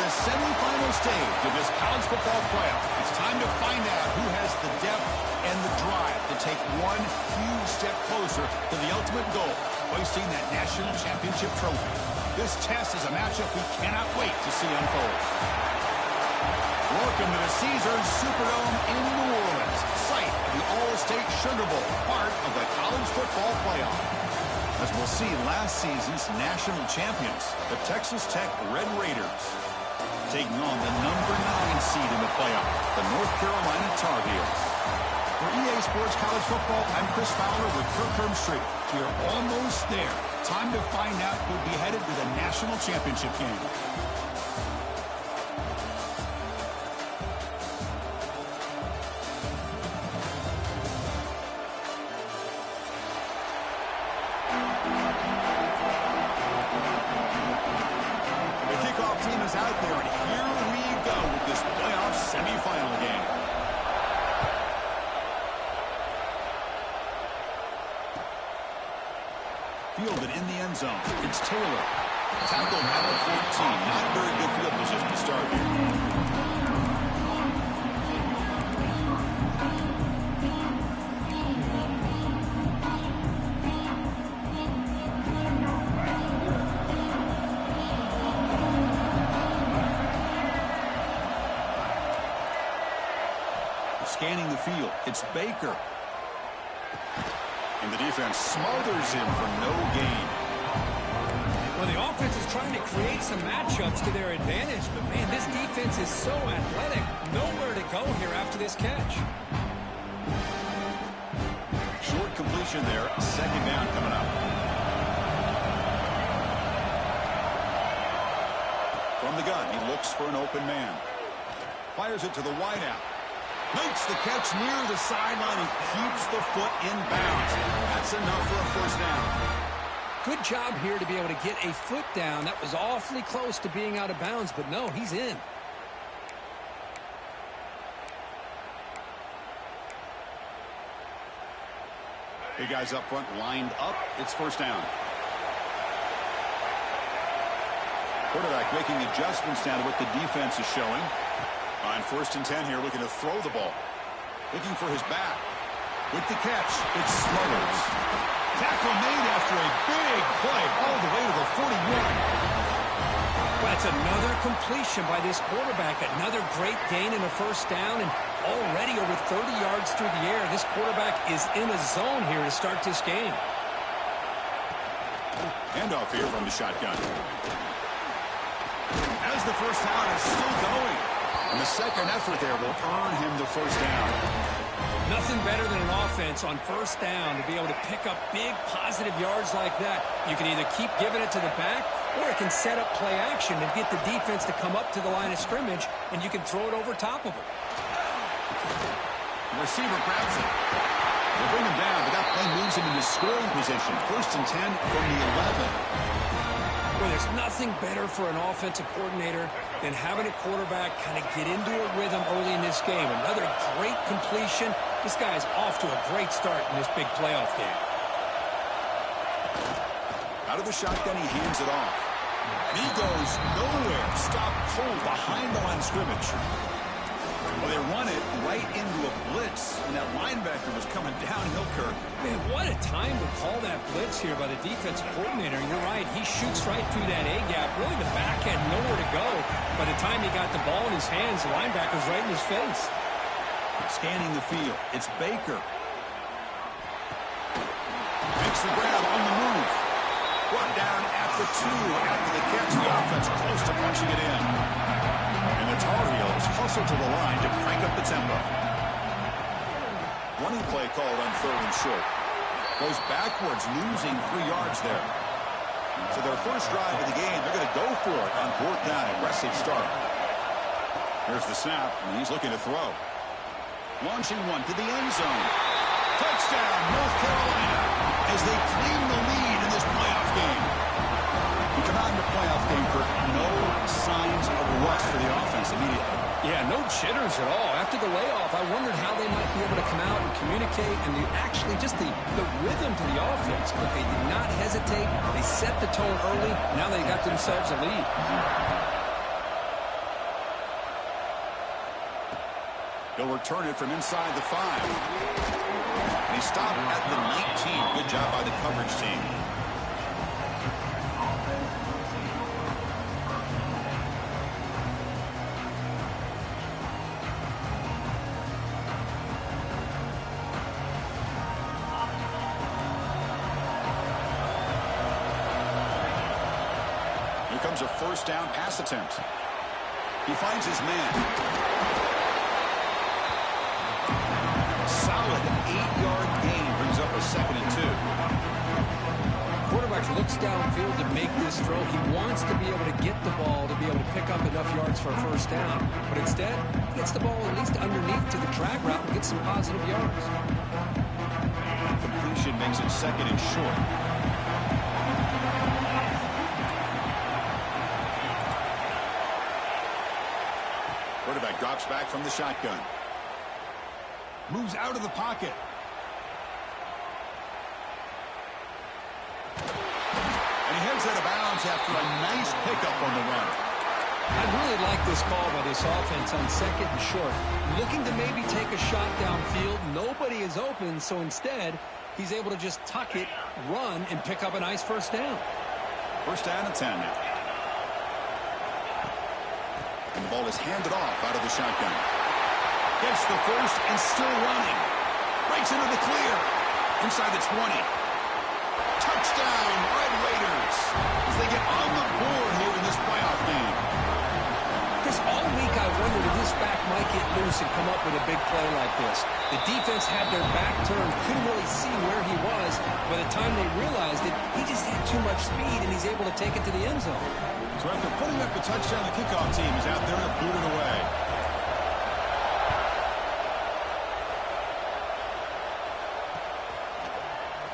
the semifinal stage of this college football playoff. It's time to find out who has the depth and the drive to take one huge step closer to the ultimate goal, hoisting that national championship trophy. This test is a matchup we cannot wait to see unfold. Welcome to the Caesars Superdome in New Orleans, site of the All-State Sugar Bowl, part of the college football playoff. As we'll see, last season's national champions, the Texas Tech Red Raiders, taking on the number 9 seed in the playoff, the North Carolina Tar Heels. For EA Sports College Football, I'm Chris Fowler with Kirk Herbstreit. We are almost there. Time to find out who'll be headed to the national championship game. Out there, and here we go with this playoff semifinal game. Fielded in the end zone. It's Taylor. Tackled at the 14. Not very good field position to start here. Scanning the field, it's Baker. And the defense smothers him for no gain. Well, the offense is trying to create some matchups to their advantage, but man, this defense is so athletic. Nowhere to go here after this catch. Short completion there, second down coming up. From the gun, he looks for an open man. Fires it to the wideout. Makes the catch near the sideline and keeps the foot in bounds. That's enough for a first down. Good job here to be able to get a foot down. That was awfully close to being out of bounds, but no, he's in. Big guys up front lined up. It's first down. Quarterback making adjustments down to what the defense is showing. On first and 10 here, looking to throw the ball. Looking for his back. With the catch, it's Smothers. Tackle made after a big play all the way to the 41. Well, that's another completion by this quarterback. Another great gain in a first down, and already over 30 yards through the air. This quarterback is in a zone here to start this game. Handoff here from the shotgun. As the first down is still going. And the second effort there will earn him the first down. Nothing better than an offense on first down to be able to pick up big positive yards like that. You can either keep giving it to the back, or it can set up play action and get the defense to come up to the line of scrimmage, and you can throw it over top of them. The receiver grabs it. They bring him down, but that play moves him into scoring position. First and 10 from the 11. Well, there's nothing better for an offensive coordinator than having a quarterback kind of get into a rhythm early in this game. Another great completion. This guy is off to a great start in this big playoff game. Out of the shotgun, he hands it off. And he goes nowhere. Stopped cold behind the line of scrimmage. Well, they run it right into a blitz, and that linebacker was coming downhill, Kirk. Man, what a time to call that blitz here by the defensive coordinator. You're right. He shoots right through that A-gap. Really, the back had nowhere to go. By the time he got the ball in his hands, the linebacker's right in his face. Scanning the field. It's Baker. Makes the grab on the move. Brought down at the 2 after the catch. The offense close to punching it in. And the Tar Heels hustle to the line to crank up the tempo. Running play called on third and short. Goes backwards, losing 3 yards there. So their first drive of the game, they're going to go for it on fourth down. Aggressive start. Here's the snap, and he's looking to throw. Launching one to the end zone. Touchdown, North Carolina, as they claim the lead in this playoff game. You come out in the playoff game, Kirk, no signs of rust for the offense immediately. Yeah, no jitters at all. After the layoff, I wondered how they might be able to come out and communicate and actually just the rhythm to the offense. But they did not hesitate. They set the tone early. Now they got themselves a lead. He'll return it from inside the 5. And he stopped at the 19. Good job by the coverage team. Here comes a first down pass attempt. He finds his man. Solid 8-yard gain brings up a 2nd and 2. Quarterback looks downfield to make this throw. He wants to be able to get the ball to be able to pick up enough yards for a first down. But instead, he gets the ball at least underneath to the drag route and gets some positive yards. Completion makes it 2nd and short. Quarterback drops back from the shotgun. Moves out of the pocket. And he heads out of bounds after a nice pickup on the run. I really like this call by this offense on 2nd and short. Looking to maybe take a shot downfield. Nobody is open, so instead, he's able to just tuck it, run, and pick up a nice first down. First down and 10 now. And the ball is handed off out of the shotgun. Gets the first and still running. Breaks into the clear. Inside the 20. Touchdown, Red Raiders. As they get on the board here in this playoff game. Chris, all week I wondered if this back might get loose and come up with a big play like this. The defense had their back turned, couldn't really see where he was. By the time they realized it, he just had too much speed, and he's able to take it to the end zone. So after putting up a touchdown, the kickoff team is out there to boot it away.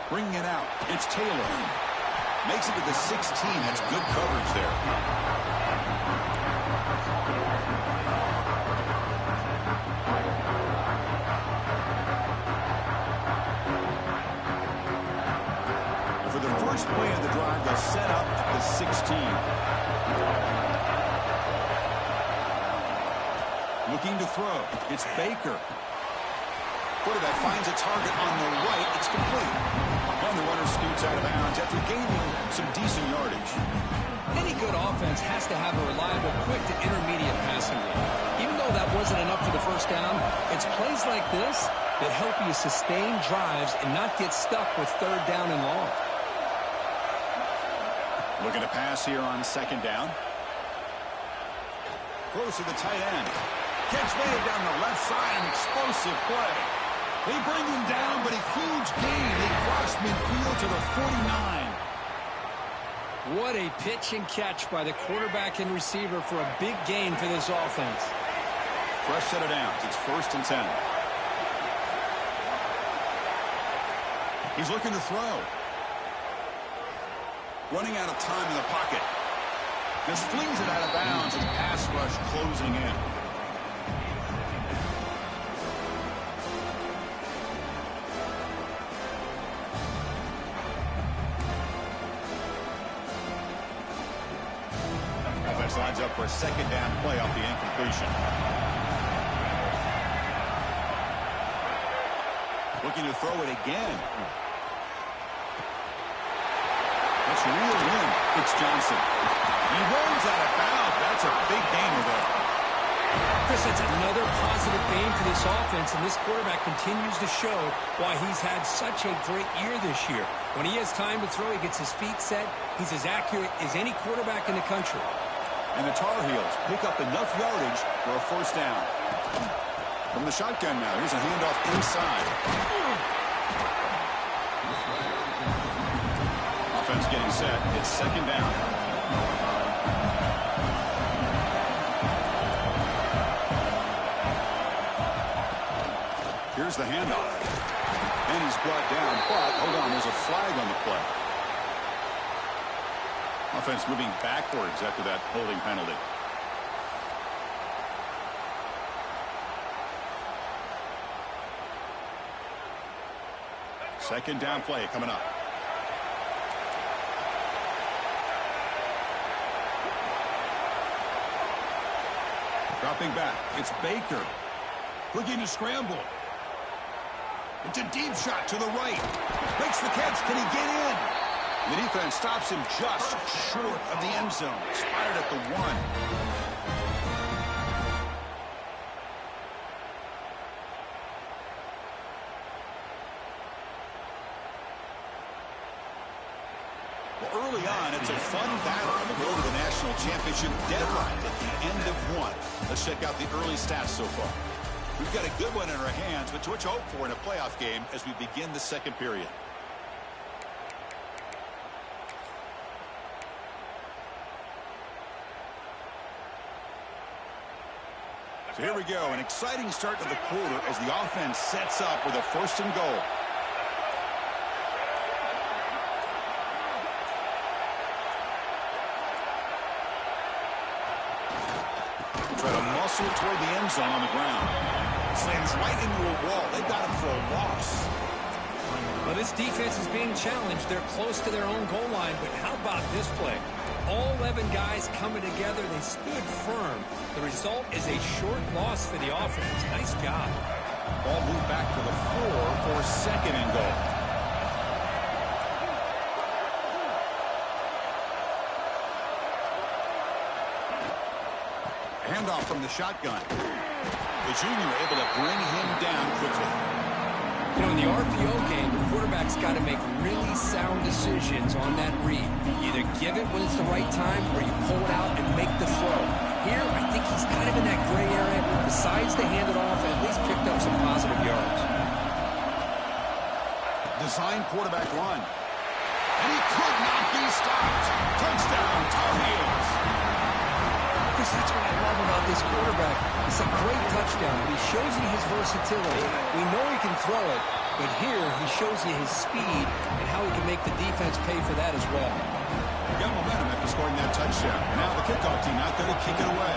Bringing it out. It's Taylor. Makes it to the 16. That's good coverage there. And for the first play of the drive, they'll set up at the 16. Looking to throw. It's Baker. Quarterback finds a target on the right. It's complete. And the runner scoots out of bounds after gaining some decent yardage. Any good offense has to have a reliable, quick to intermediate passing game. Even though that wasn't enough for the first down, it's plays like this that help you sustain drives and not get stuck with 3rd down and long. Looking to pass here on 2nd down. Close to the tight end. Catch made down the left side, an explosive play. They bring him down, but a huge gain. They cross midfield to the 49. What a pitch and catch by the quarterback and receiver for a big gain for this offense. Fresh set of downs. It's 1st and 10. He's looking to throw. Running out of time in the pocket. Just flings it out of bounds and pass rush closing in. Offense lines up for a 2nd down play off the incompletion. Looking to throw it again. That's real in. It's Johnson. He rolls out of bounds. That's a big gainer there. Chris, that's another positive gain for this offense, and this quarterback continues to show why he's had such a great year this year. When he has time to throw, he gets his feet set. He's as accurate as any quarterback in the country. And the Tar Heels pick up enough yardage for a first down. From the shotgun now, here's a handoff inside. Offense getting set. It's 2nd down. Here's the handoff. And he's brought down, but hold on, there's a flag on the play. Offense moving backwards after that holding penalty. Second down play coming up. Dropping back, it's Baker. Looking to scramble. It's a deep shot to the right. Makes the catch. Can he get in? The defense stops him just short of the end zone. Spotted at the 1. Early on, it's a fun battle on the road to the national championship deadline at the end of 1. Let's check out the early stats so far. We've got a good one in our hands, but what you hope for in a playoff game as we begin the second period. So here we go, an exciting start to the quarter as the offense sets up with a 1st and goal. Try to muscle toward the end zone on the ground. Slams right into a wall. They got him for a loss. Well, this defense is being challenged. They're close to their own goal line, but how about this play? All 11 guys coming together. They stood firm. The result is a short loss for the offense. Nice job. Ball moved back to the 4 for 2nd and goal. Handoff from the shotgun. The junior able to bring him down quickly. You know, in the RPO game, the quarterback's got to make really sound decisions on that read. Either give it when it's the right time or you pull it out and make the throw. Here, I think he's kind of in that gray area. Decides to hand it off and at least picked up some positive yards. Design quarterback run. And he could not be stopped. Touchdown, Tar Heels. That's what I love about this quarterback. It's a great touchdown, but he shows you his versatility. We know he can throw it, but here he shows you his speed and how he can make the defense pay for that as well. Got momentum after scoring that touchdown. Now the kickoff team out there to kick it away.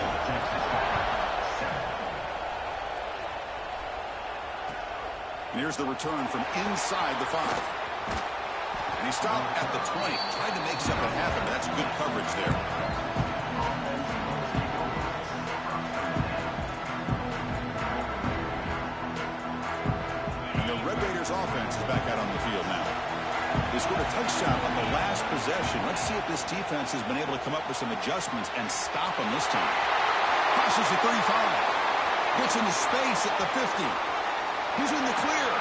And here's the return from inside the 5. And he stopped at the 20. Tried to make something happen, but that's good coverage there. Offense is back out on the field now. They scored a touchdown on the last possession. Let's see if this defense has been able to come up with some adjustments and stop them this time. Crosses the 35. Gets into space at the 50. He's in the clear.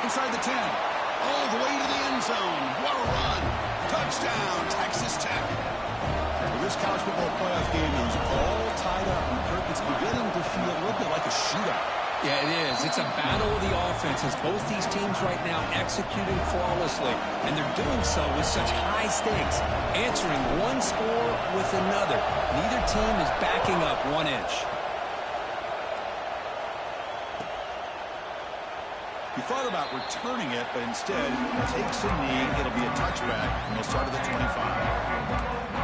Inside the 10. All the way to the end zone. What a run. Touchdown, Texas Tech. Well, this college football playoff game is all tied up. It's beginning to feel a little bit like a shootout. Yeah, it is. It's a battle of the offenses. Both these teams right now executing flawlessly, and they're doing so with such high stakes, answering one score with another. Neither team is backing up 1 inch. He thought about returning it, but instead takes a knee. It'll be a touchback, and they'll start at the 25.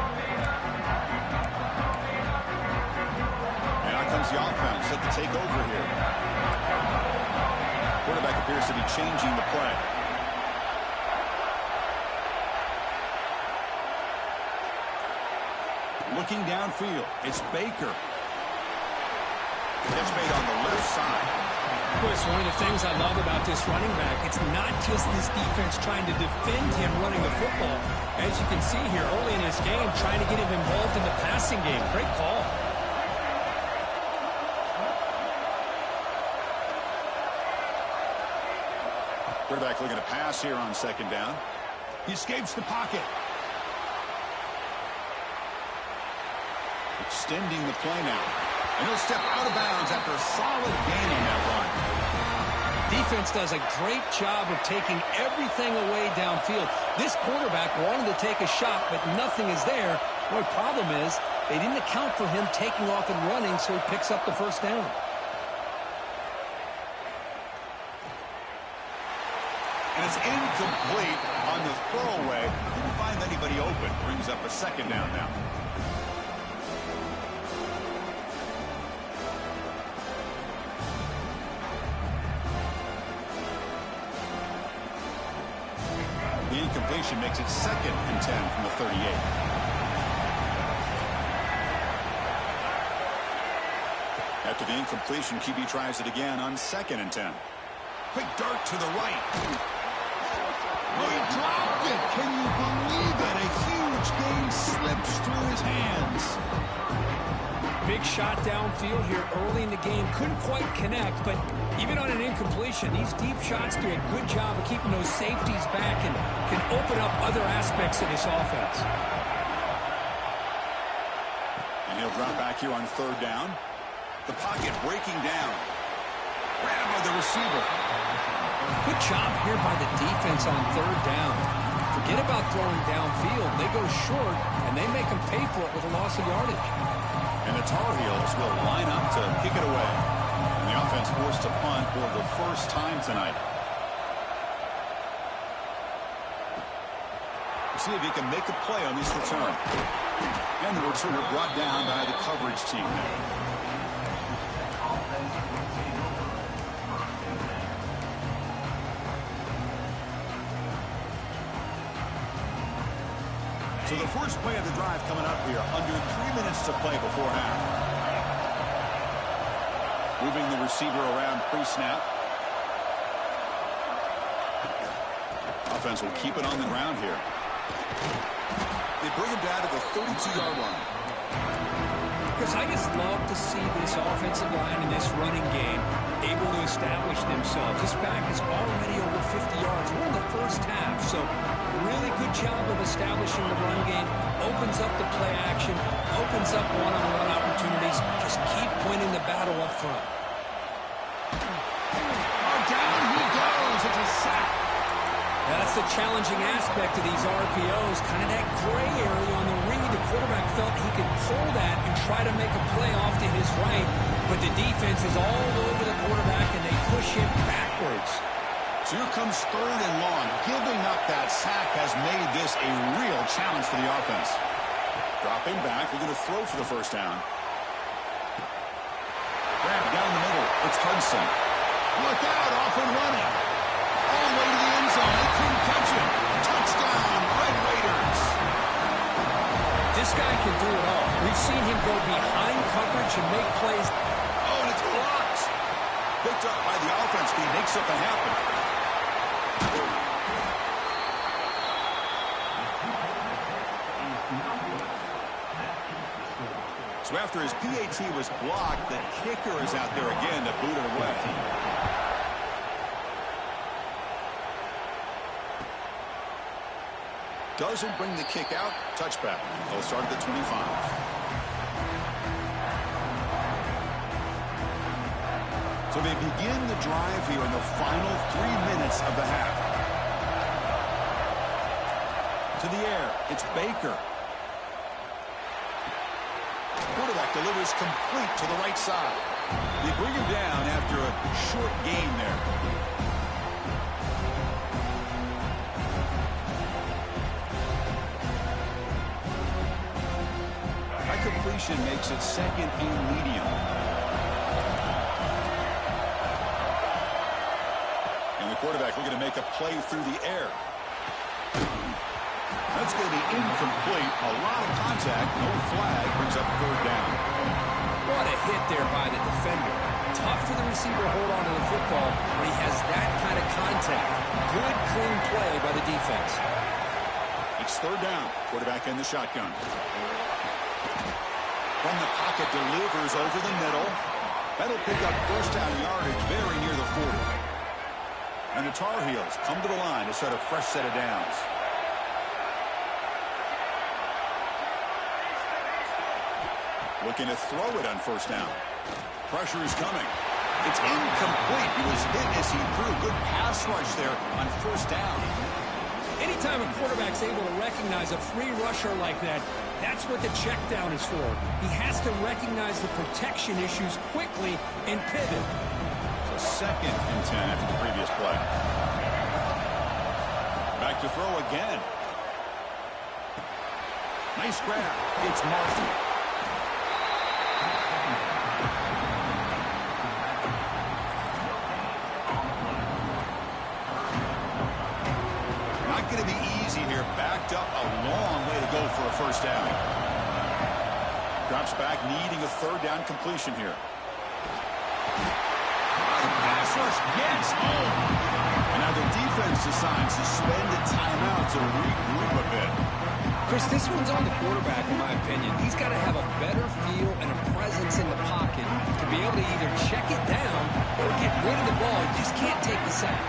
The offense set to take over here. Quarterback appears to be changing the play. Looking downfield, it's Baker. Catch made on the left side. Boy, it's one of the things I love about this running back. It's not just this defense trying to defend him running the football. As you can see here early in this game, trying to get him involved in the passing game. Great call. Quarterback looking to pass here on 2nd down. He escapes the pocket. Extending the play now. And he'll step out of bounds after a solid gain on that run. Defense does a great job of taking everything away downfield. This quarterback wanted to take a shot, but nothing is there. The only problem is they didn't account for him taking off and running, so he picks up the 1st down. And it's incomplete on the throwaway. Didn't find anybody open. Brings up a 2nd down now. The incompletion makes it 2nd and 10 from the 38. After the incompletion, QB tries it again on 2nd and 10. Quick dart to the right. Oh, he dropped it. Can you believe it? A huge gain slips through his hands. Big shot downfield here early in the game. Couldn't quite connect, but even on an incompletion, these deep shots do a good job of keeping those safeties back and can open up other aspects of this offense. And he'll drop back here on 3rd down. The pocket breaking down. Grabbed by the receiver. Good job here by the defense on 3rd down. Forget about throwing downfield. They go short, and they make them pay for it with a loss of yardage. And the Tar Heels will line up to kick it away. And the offense forced to punt for the first time tonight. See if he can make a play on this return. And the returner brought down by the coverage team there. So the first play of the drive coming up here, under 3 minutes to play before half. Moving the receiver around pre-snap. Offense will keep it on the ground here. They bring him down to the 32-yard line. Because I just love to see this offensive line in this running game able to establish themselves. This back is already over 50 yards. We're in the first half, so really good job of establishing the run game. Opens up the play action, opens up one-on-one opportunities. Just keep winning the battle up front. Oh, down he goes. It's a sack. That's the challenging aspect of these RPOs, kind of that gray area on the read. The quarterback felt he could pull that and try to make a play off to his right, but the defense is all over the quarterback, and they push him backwards. So here comes 3rd and long. Giving up that sack has made this a real challenge for the offense. Dropping back, looking to throw for the first down. Grab down the middle. It's Hudson. Look out, off and running. All the way to the end zone. They couldn't catch him. Touchdown, Red Raiders. This guy can do it all. We've seen him go behind coverage and make plays. Oh, and it's blocked. Picked up by the offense. He makes something happen. So after his PAT was blocked, the kicker is out there again to boot it away. Doesn't bring the kick out. Touchback. They'll start at the 25. So they begin the drive here in the final 3 minutes of the half. To the air. It's Baker. Quarterback delivers complete to the right side. They bring him down after a short gain there. That completion makes it 2nd and medium. And the quarterback looking to make a play through the air. That's going to be incomplete. A lot of contact. No flag. Brings up 3rd down. What a hit there by the defender. Tough for the receiver to hold on to the football when he has that kind of contact. Good, clean play by the defense. It's 3rd down. Quarterback in the shotgun. From the pocket, delivers over the middle. That'll pick up first down yardage very near the 40. And the Tar Heels come to the line to set a fresh set of downs. Looking to throw it on first down. Pressure is coming. It's incomplete. He was hit as he threw. Good pass rush there on first down. Anytime a quarterback's able to recognize a free rusher like that, that's what the check down is for. He has to recognize the protection issues quickly and pivot. So 2nd and 10 after the previous play. Back to throw again. Nice grab. It's Martin. Not going to be easy here. Backed up a long way to go for a first down. Drops back, needing a 3rd down completion here. The pass rush gets home. And now the defense decides to spend a timeout to regroup a bit. Chris, this one's on the quarterback, in my opinion. He's got to have a better feel and a presence in the pocket to be able to either check it down or get rid of the ball. You just can't take the sack.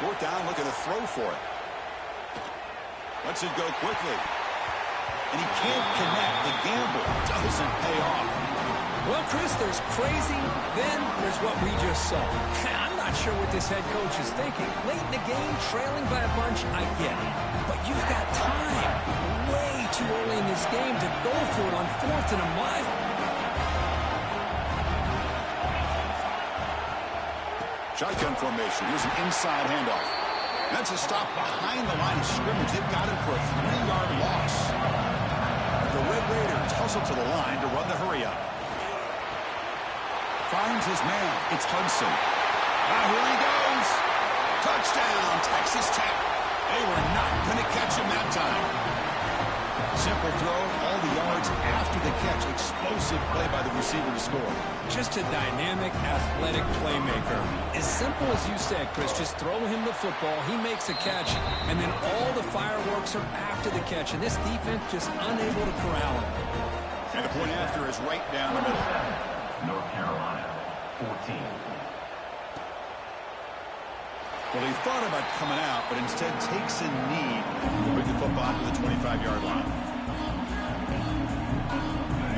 Fourth down, looking to throw for it. Lets it go quickly. And he can't connect. The gamble doesn't pay off. Well, Chris, there's crazy, then there's what we just saw. I'm not sure what this head coach is thinking. Late in the game, trailing by a bunch, I get it. But you've got time, way too early in this game, to go for it on 4th and a mile. Shotgun formation. Here's an inside handoff. That's a stop behind the line of scrimmage. They've got him for a 3-yard loss. The Red Raiders hustle to the line to run the hurry up. Finds his man. It's Hudson. Here he goes. Touchdown, Texas Tech. They were not going to catch him that time. Simple throw, all the yards after the catch. Explosive play by the receiver to score. Just a dynamic, athletic playmaker. As simple as you said, Chris, just throw him the football, he makes a catch, and then all the fireworks are after the catch, and this defense just unable to corral him. And the point after is right down the middle. North Carolina, 14. Well, he thought about coming out, but instead takes a knee to bring the football to the 25-yard line.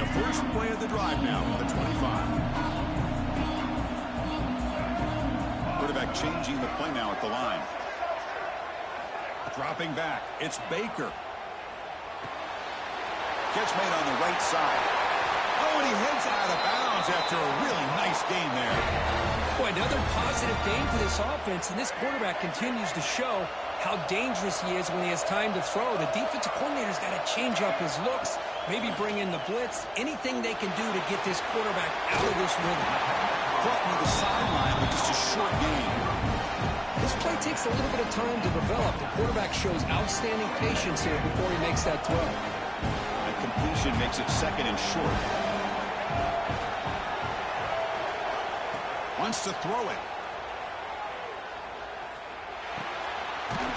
The first play of the drive now from the 25. Quarterback changing the play now at the line. Dropping back. It's Baker. Catch made on the right side. Oh, and he heads out of bounds after a really nice game there. Boy, another positive game for this offense, and this quarterback continues to show how dangerous he is when he has time to throw. The defensive coordinator's got to change up his looks, maybe bring in the blitz, anything they can do to get this quarterback out of this rhythm. Caught near the sideline with just a short game. This play takes a little bit of time to develop. The quarterback shows outstanding patience here before he makes that throw. That completion makes it second and short. Wants to throw it.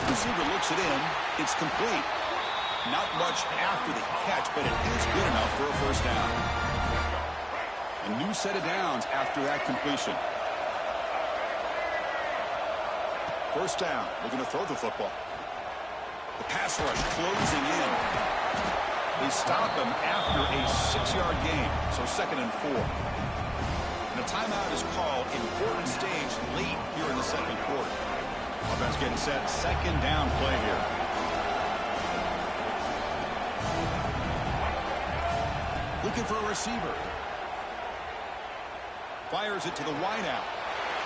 Receiver looks it in. It's complete. Not much after the catch, but it is good enough for a first down. A new set of downs after that completion. First down. Looking to throw the football. The pass rush closing in. They stop him after a 6-yard gain, so second and 4. And a timeout is called. Important stage late here in the second quarter. Offense getting set. Second down play here. Looking for a receiver. Fires it to the wideout.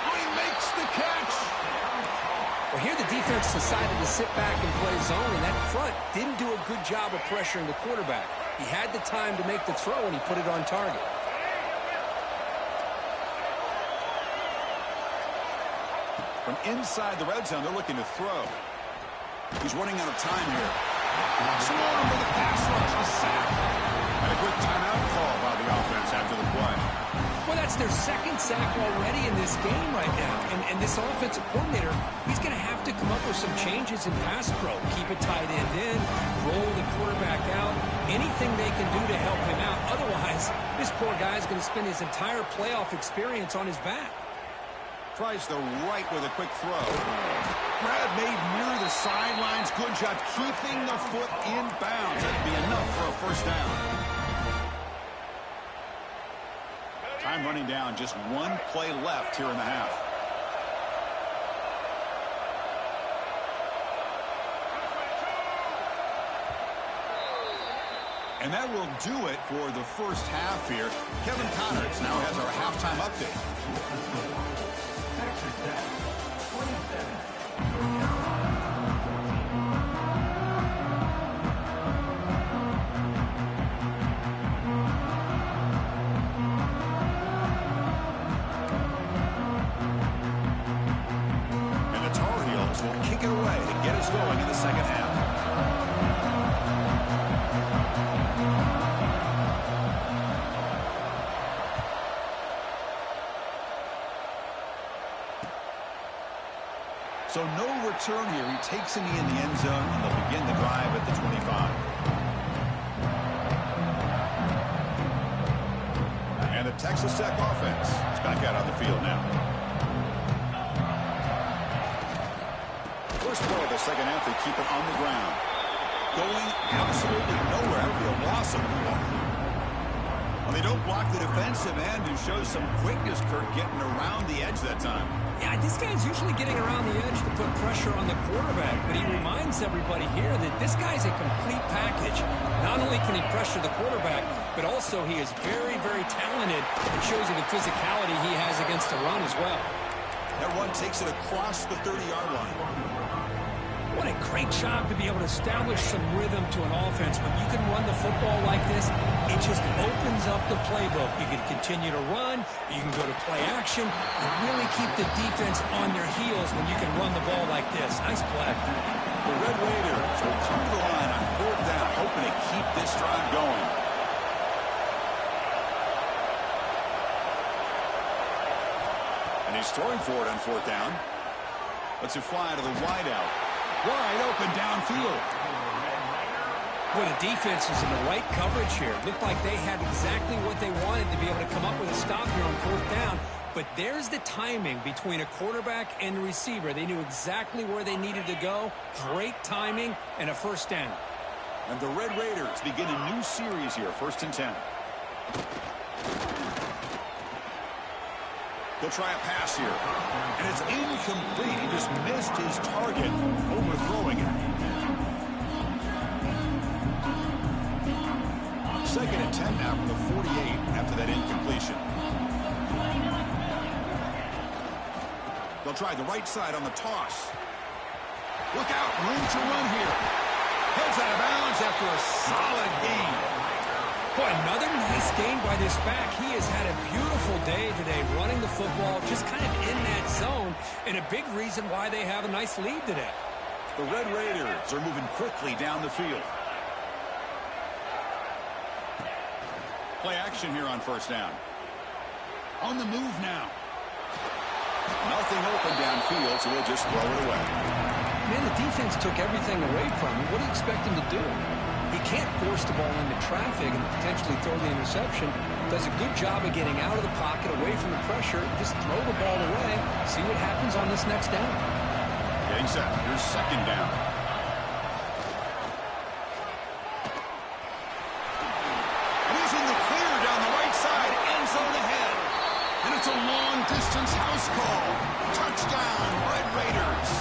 Oh, he makes the catch. Well, here the defense decided to sit back and play zone, and that front didn't do a good job of pressuring the quarterback. He had the time to make the throw, and he put it on target. From inside the red zone, they're looking to throw. He's running out of time here. Swarm with a pass rush, a sack. And a quick timeout call by the offense after the play. Well, that's their second sack already in this game right now. And this offensive coordinator, he's going to have to come up with some changes in pass pro. Keep a tight end in, roll the quarterback out, anything they can do to help him out. Otherwise, this poor guy's going to spend his entire playoff experience on his back. Tries the right with a quick throw. Grab made near the sidelines. Good job keeping the foot in bounds. That'd be enough for a first down. Time running down. Just one play left here in the half. And that will do it for the first half here. Kevin Connors now has our halftime update. And the Tar Heels will kick it away to get us going in the second half. So no return here. He takes a knee in the end zone, and they'll begin the drive at the 25. And the Texas Tech offense is back out on the field now. First play of the second half, they keep it on the ground. Going absolutely nowhere. That would be a loss of the ball. Well, they don't block the defensive end, who shows some quickness, Kirk, getting around the edge that time. Yeah, this guy's usually getting around the edge to put pressure on the quarterback, but he reminds everybody here that this guy's a complete package. Not only can he pressure the quarterback, but also he is very, very talented. It shows you the physicality he has against the run as well. That run takes it across the 30-yard line. What a great job to be able to establish some rhythm to an offense. When you can run the football like this, it just opens up the playbook. You can continue to run. You can go to play action. And really keep the defense on their heels when you can run the ball like this. Nice play. The Red Raiders will come to the line on 4th down, hoping to keep this drive going. And he's throwing for it on 4th down. Let's it fly to the wideout. Wide open downfield. Well, the defense is in the right coverage here. It looked like they had exactly what they wanted to be able to come up with a stop here on 4th down. But there's the timing between a quarterback and the receiver. They knew exactly where they needed to go. Great timing and a 1st down. And the Red Raiders begin a new series here, 1st and 10. He'll try a pass here. And it's incomplete. He just missed his target, overthrowing it. 2nd and 10 now from the 48 after that incompletion. They'll try the right side on the toss. Look out, room to run here. Heads out of bounds after a solid gain. Boy, another nice game by this back. He has had a beautiful day today running the football, just kind of in that zone, and a big reason why they have a nice lead today. The Red Raiders are moving quickly down the field. Play action here on 1st down. On the move now. Nothing open downfield, so we'll just throw it away. Man, the defense took everything away from him. What do you expect him to do? He can't force the ball into traffic and potentially throw the interception. Does a good job of getting out of the pocket, away from the pressure. Just throw the ball away. See what happens on this next down. Getting set. Here's 2nd down. And he's in the clear down the right side. End zone ahead. And it's a long-distance house call. Touchdown, Red Raiders.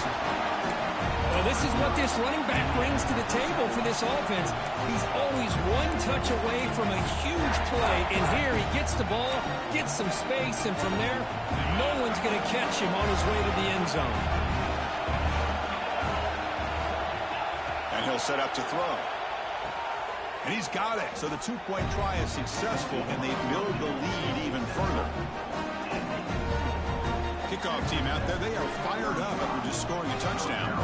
Well, this is what this running back brings to the table for this offense. He's always one touch away from a huge play. And here he gets the ball, gets some space, and from there, no one's going to catch him on his way to the end zone. And he'll set up to throw. And he's got it. So the 2-point try is successful, and they build the lead even further. Kickoff team out there, they are fired up after just scoring a touchdown.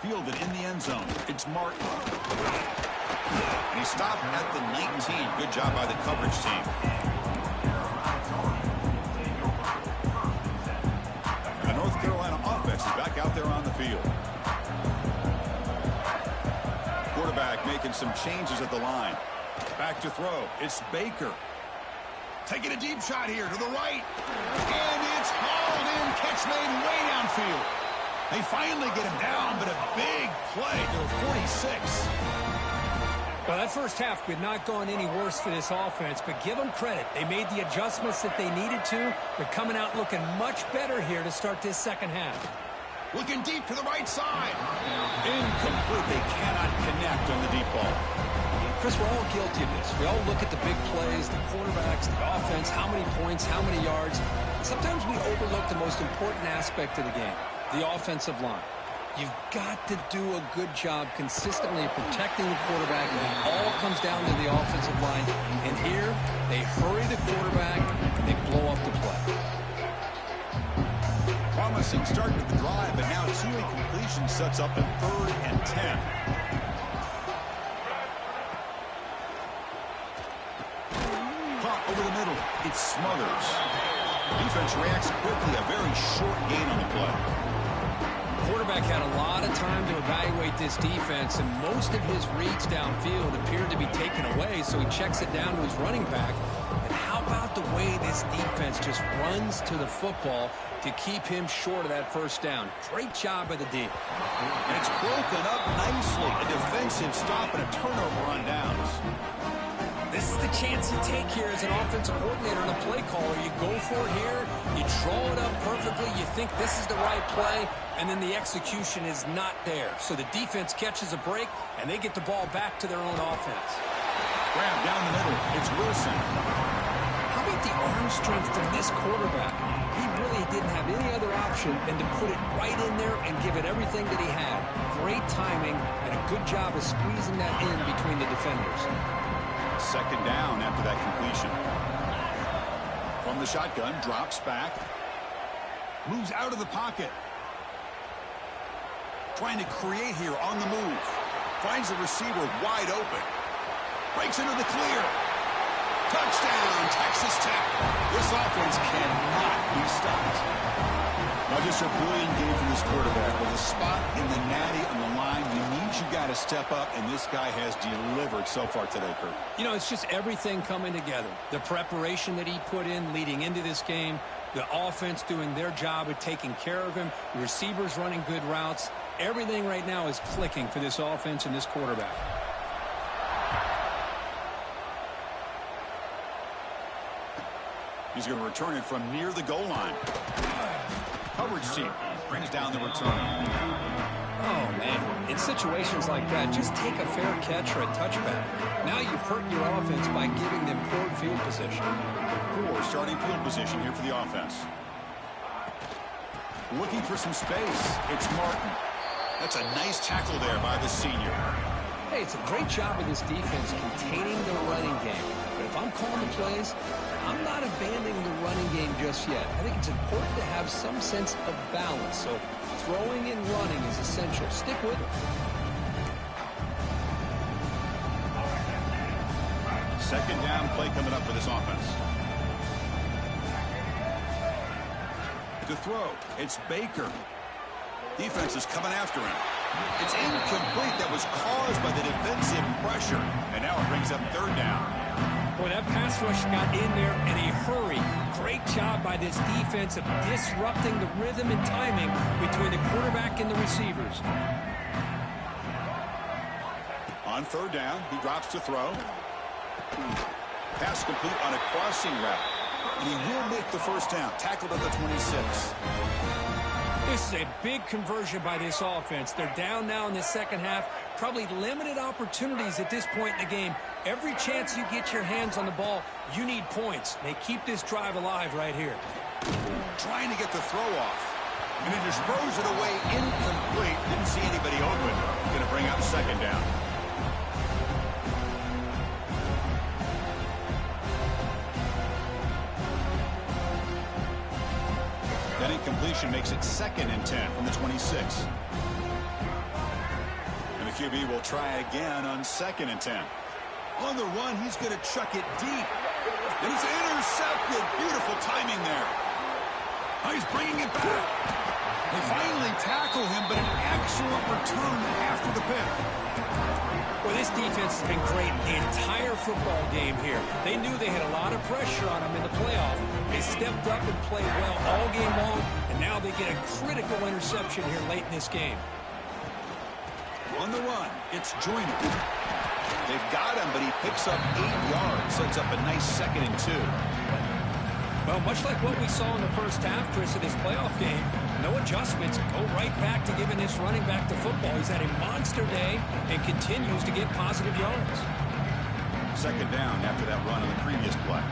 Fielded in the end zone. It's Martin. And he stopped at the 19. Good job by the coverage team. And the North Carolina offense is back out there on the field. Quarterback making some changes at the line. Back to throw. It's Baker. Taking a deep shot here to the right. And it's hauled in. Catch made way downfield. They finally get him down, but a big play to 46. Well, that first half could not gone any worse for this offense, but give them credit. They made the adjustments that they needed to. They're coming out looking much better here to start this second half. Looking deep to the right side. Incomplete. They cannot connect on the deep ball. Chris, we're all guilty of this. We all look at the big plays, the quarterbacks, the offense, how many points, how many yards. Sometimes we overlook the most important aspect of the game, the offensive line. You've got to do a good job consistently protecting the quarterback, and it all comes down to the offensive line. And here, they hurry the quarterback, and they blow up the play. Promising start to the drive, but now 2 incompletions sets up a 3rd and 10. Over the middle, it smothers. Defense reacts quickly, a very short gain on the play. Quarterback had a lot of time to evaluate this defense, and most of his reads downfield appeared to be taken away, so he checks it down to his running back. And how about the way this defense just runs to the football to keep him short of that first down? Great job by the D. And it's broken up nicely. A defensive stop and a turnover on downs. This is the chance you take here as an offensive coordinator and a play caller. You go for it here, you draw it up perfectly, you think this is the right play, and then the execution is not there. So the defense catches a break, and they get the ball back to their own offense. Grab down the middle. It's Wilson. How about the arm strength from this quarterback? He really didn't have any other option than to put it right in there and give it everything that he had. Great timing and a good job of squeezing that in between the defenders. Second down after that completion. From the shotgun, drops back. Moves out of the pocket. Trying to create here on the move. Finds the receiver wide open. Breaks into the clear. Touchdown, Texas Tech. This offense cannot be stopped. Now just a brilliant game from this quarterback. With a spot in the natty on the line, you got to step up, and this guy has delivered so far today, Kurt. You know, it's just everything coming together. The preparation that he put in leading into this game, the offense doing their job of taking care of him, the receivers running good routes. Everything right now is clicking for this offense and this quarterback. He's going to return it from near the goal line. Coverage team brings down the return. Oh, man. In situations like that, just take a fair catch or a touchback. Now you've hurt your offense by giving them poor field position. Poor starting field position here for the offense. Looking for some space. It's Martin. That's a nice tackle there by the senior. Hey, it's a great job of this defense containing the running game. But if I'm calling the plays, I'm not abandoning the running game just yet. I think it's important to have some sense of balance. So throwing and running is essential. Stick with it. Second down play coming up for this offense. To throw, it's Baker. Defense is coming after him. It's incomplete. That was caused by the defensive pressure. And now it brings up third down. Boy, that pass rush got in there in a hurry. Great job by this defense of disrupting the rhythm and timing between the quarterback and the receivers. On third down, he drops to throw. Pass complete on a crossing route. And he will make the first down. Tackled at the 26. This is a big conversion by this offense. They're down now in the second half. Probably limited opportunities at this point in the game. Every chance you get your hands on the ball, you need points. They keep this drive alive right here. Trying to get the throw off. And he just throws it away incomplete. Didn't see anybody open. Going to bring up second down. That incompletion makes it 2nd and 10 from the 26. And the QB will try again on 2nd and 10. On the run, he's going to chuck it deep. And it's intercepted. Beautiful timing there. Oh, he's bringing it back. They finally tackle him, but an excellent return after the pick. Well, this defense has been great the entire football game here. They knew they had a lot of pressure on them in the playoff. They stepped up and played well all game long, and now they get a critical interception here late in this game. On the run, it's Joyner. They've got him, but he picks up 8 yards. Sets up a nice 2nd and 2. Well, much like what we saw in the first half, Chris, of this playoff game, no adjustments. Go right back to giving this running back the football. He's had a monster day and continues to get positive yards. Second down after that run on the previous play.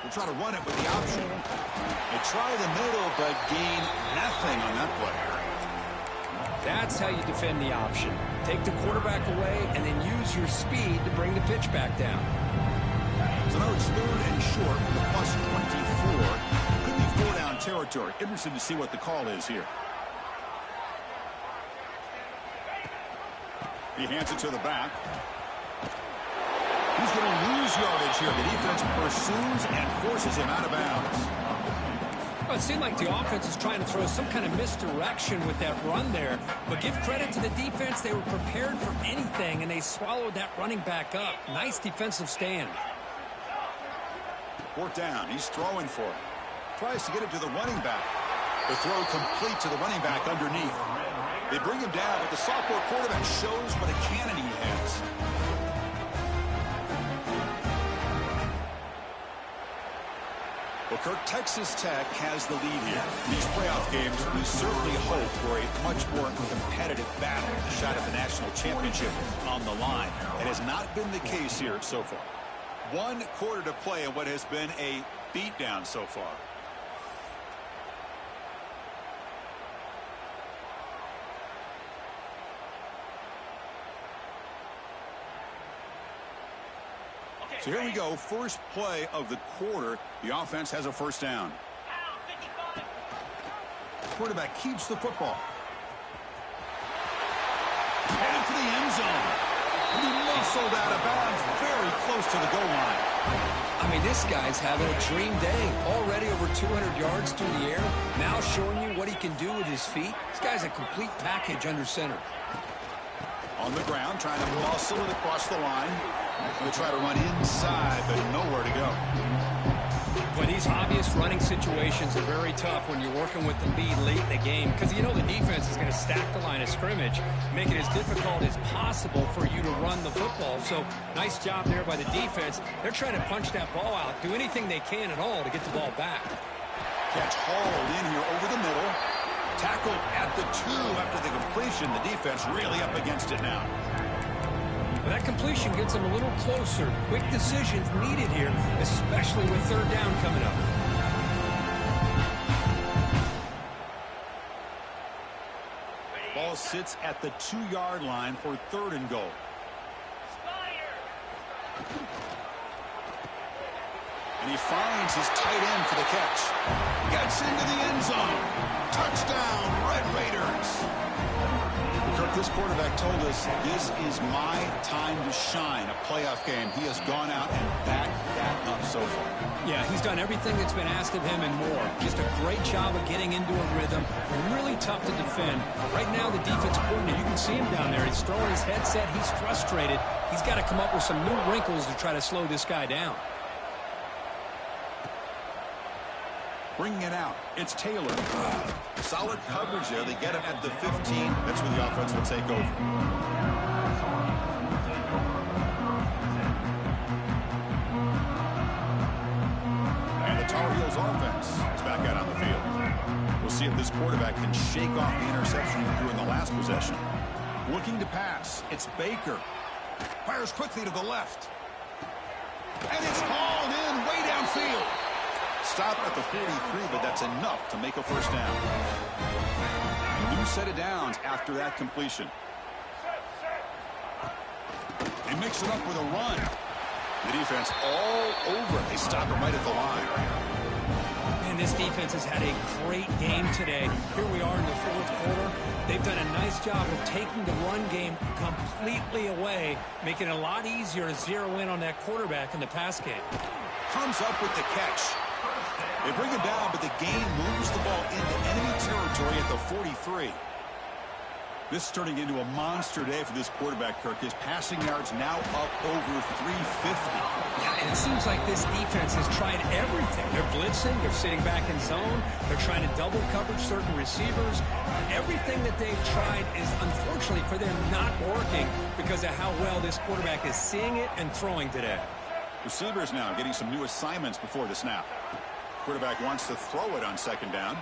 We'll try to run it with the option. They try the middle, but gain nothing on that play. That's how you defend the option. Take the quarterback away and then use your speed to bring the pitch back down. So now it's 3rd and short from the plus 24. Could be 4-down territory. Interested to see what the call is here. He hands it to the back. He's going to lose yardage here. The defense pursues and forces him out of bounds. Well, it seemed like the offense is trying to throw some kind of misdirection with that run there. But give credit to the defense. They were prepared for anything, and they swallowed that running back up. Nice defensive stand. 4th down. He's throwing for it. Tries to get it to the running back. The throw complete to the running back underneath. They bring him down, but the sophomore quarterback shows what a cannon he has. Well, Kirk, Texas Tech has the lead here. In these playoff games, we certainly hope for a much more competitive battle, a shot at the national championship on the line. It has not been the case here so far. 1 quarter to play in what has been a beatdown so far. So here we go, first play of the quarter. The offense has a 1st down. Quarterback keeps the football. Headed for the end zone. And he muscled out of bounds very close to the goal line. I mean, this guy's having a dream day. Already over 200 yards through the air. Now showing you what he can do with his feet. This guy's a complete package under center. On the ground, trying to muscle it across the line. Going to try to run inside, but nowhere to go. But these obvious running situations are very tough when you're working with the lead late in the game, because you know the defense is going to stack the line of scrimmage, make it as difficult as possible for you to run the football. So nice job there by the defense. They're trying to punch that ball out, do anything they can at all to get the ball back. Catch hauled in here over the middle. Tackle at the 2 after the completion. The defense really up against it now. Well, that completion gets them a little closer. Quick decisions needed here, especially with 3rd down coming up. Ball sits at the 2-yard line for 3rd and goal. And he finds his tight end for the catch. Gets into the end zone. Touchdown, Red Raiders. Kirk, this quarterback told us this is my time to shine. A playoff game. He has gone out and backed that up so far. Yeah, he's done everything that's been asked of him and more. Just a great job of getting into a rhythm. Really tough to defend. Right now, the defense coordinator, you can see him down there. He's throwing his headset. He's frustrated. He's got to come up with some new wrinkles to try to slow this guy down. Bringing it out. It's Taylor. Solid coverage there. They get him at the 15. That's where the offense will take over. And the Tar Heels offense is back out on the field. We'll see if this quarterback can shake off the interception he threw in the last possession. Looking to pass. It's Baker. Fires quickly to the left. And it's hauled in way downfield. Stop at the 43, but that's enough to make a 1st down. A new set of downs after that completion. They mix it up with a run. The defense all over it. They stop it right at the line. And this defense has had a great game today. Here we are in the 4th quarter. They've done a nice job of taking the run game completely away, making it a lot easier to zero in on that quarterback in the pass game. Comes up with the catch. They bring him down, but the game moves the ball into enemy territory at the 43. This is turning into a monster day for this quarterback, Kirk. His passing yards now up over 350. Yeah, and it seems like this defense has tried everything. They're blitzing, they're sitting back in zone, they're trying to double coverage certain receivers. Everything that they've tried is, unfortunately for them, not working because of how well this quarterback is seeing it and throwing today. Receivers now getting some new assignments before the snap. Quarterback wants to throw it on 2nd down.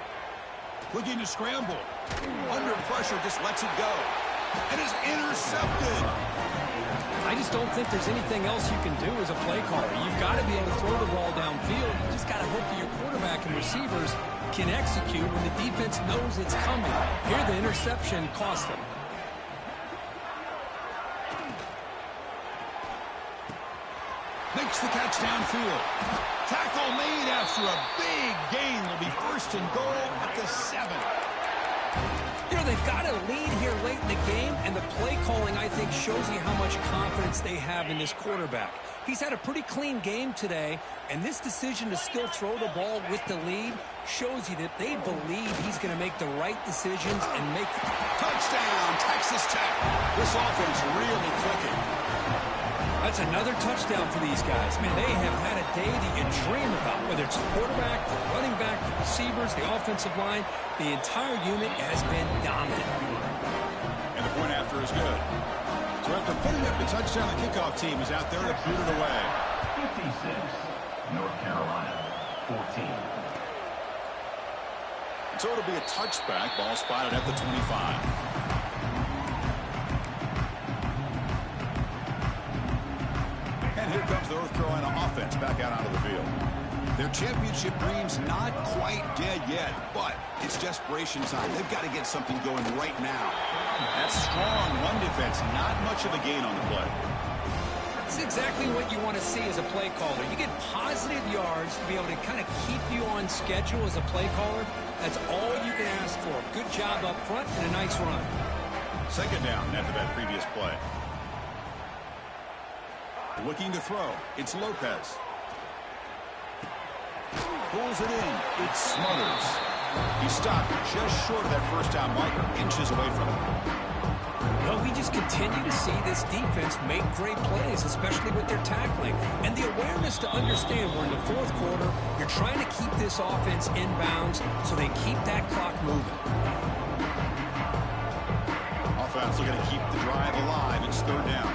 Looking to scramble. Under pressure, just lets it go. And is intercepted. I just don't think there's anything else you can do as a play caller. You've got to be able to throw the ball downfield. You just got to hope that your quarterback and receivers can execute when the defense knows it's coming. Here, the interception cost them. Makes the catch downfield. Tackle made after a big gain. Will be 1st and goal at the 7. You know, they've got a lead here late in the game, and the play calling, I think, shows you how much confidence they have in this quarterback. He's had a pretty clean game today, and this decision to still throw the ball with the lead shows you that they believe he's going to make the right decisions and make... Touchdown, Texas Tech. This offense really clicking. That's another touchdown for these guys. Man, they have had a day that you dream about, whether it's the quarterback, the running back, the receivers, the offensive line. The entire unit has been dominant. And the point after is good. So after putting up the touchdown, the kickoff team is out there to boot it away. 56, North Carolina, 14. So it'll be a touchback. Ball spotted at the 25. Here comes the North Carolina offense back out onto the field. Their championship dream's not quite dead yet, but it's desperation time. They've got to get something going right now. That strong run defense, not much of a gain on the play. That's exactly what you want to see as a play caller. You get positive yards to be able to kind of keep you on schedule as a play caller. That's all you can ask for. Good job up front and a nice run. Second down after that previous play. Looking to throw. It's Lopez. Pulls it in. It's Smothers. He stopped just short of that first down marker, inches away from it. Well, we just continue to see this defense make great plays, especially with their tackling. And the awareness to understand we're in the fourth quarter, you're trying to keep this offense in bounds so they keep that clock moving. Offense looking to keep the drive alive. It's third down.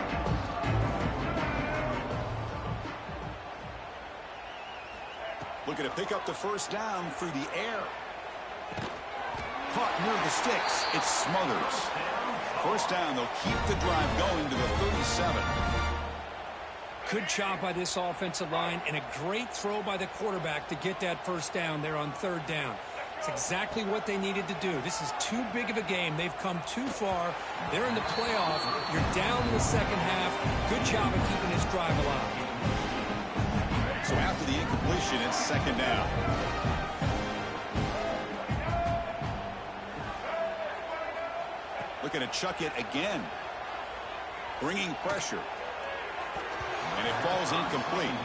Looking to pick up the first down through the air. Caught near the sticks. It's Smothers. First down, they'll keep the drive going to the 37. Good job by this offensive line and a great throw by the quarterback to get that first down there on third down. It's exactly what they needed to do. This is too big of a game. They've come too far. They're in the playoff. You're down in the second half. Good job of keeping this drive alive. So after the incompletion, it's second down. Looking to chuck it again. Bringing pressure. And it falls incomplete.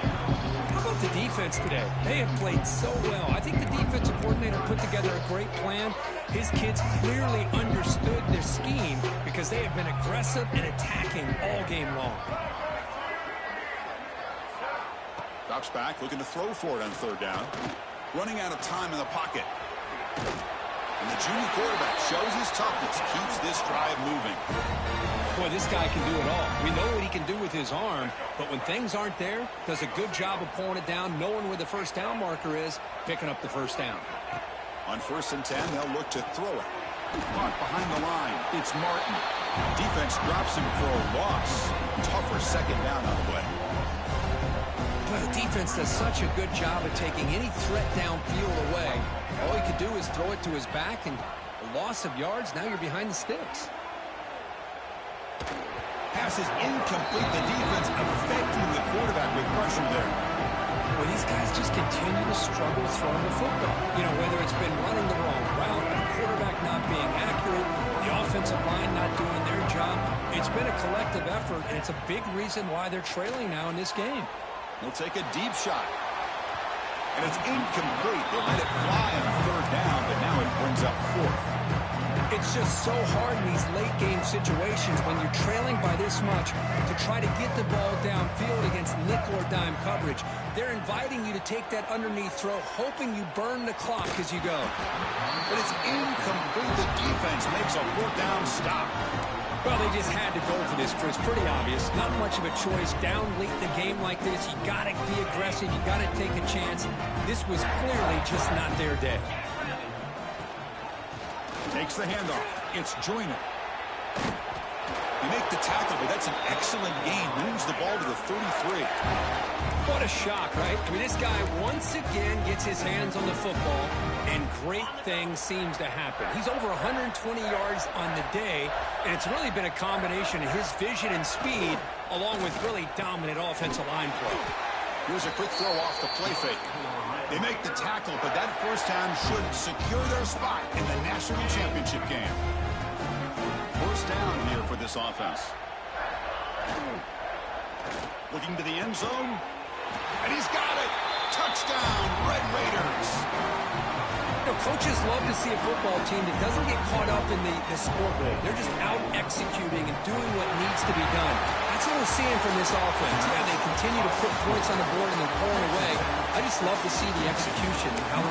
How about the defense today? They have played so well. I think the defensive coordinator put together a great plan. His kids clearly understood their scheme because they have been aggressive and attacking all game long. Drops back, looking to throw for it on third down. Running out of time in the pocket. And the junior quarterback shows his toughness, keeps this drive moving. Boy, this guy can do it all. We know what he can do with his arm, but when things aren't there, does a good job of pulling it down, knowing where the first down marker is, picking up the first down. On 1st and 10, they'll look to throw it. Caught behind the line. It's Martin. Defense drops him for a loss. Tougher second down on the way. Well, the defense does such a good job of taking any threat downfield away. All he could do is throw it to his back, and a loss of yards, now you're behind the sticks. Pass is incomplete. The defense affecting the quarterback with pressure there. Well, these guys just continue to struggle throwing the football. You know, whether it's been running the wrong route, the quarterback not being accurate, the offensive line not doing their job. It's been a collective effort, and it's a big reason why they're trailing now in this game. He'll take a deep shot. And it's incomplete. They let it fly on third down, but now it brings up fourth. It's just so hard in these late-game situations when you're trailing by this much to try to get the ball downfield against nickel or dime coverage. They're inviting you to take that underneath throw, hoping you burn the clock as you go. But it's incomplete. The defense makes a fourth down stop. Well, they just had to go for this, Chris. Pretty obvious. Not much of a choice. Down late in the game like this, you got to be aggressive. You got to take a chance. This was clearly just not their day. Takes the handoff. It's Joyner. You make the tackle, but that's an excellent gain. Moves the ball to the 33. What a shock, right? I mean, this guy once again gets his hands on the football, and great things seems to happen. He's over 120 yards on the day, and it's really been a combination of his vision and speed, along with really dominant offensive line play. Here's a quick throw off the play fake. They make the tackle, but that first down should secure their spot in the national championship game. first down here for this offense. Looking to the end zone. And he's got it. Touchdown, Red Raiders. You know, coaches love to see a football team that doesn't get caught up in the scoreboard. They're just out executing and doing what needs to be done. That's what we're seeing from this offense. Yeah, they continue to put points on the board and they're pulling away. I just love to see the execution and how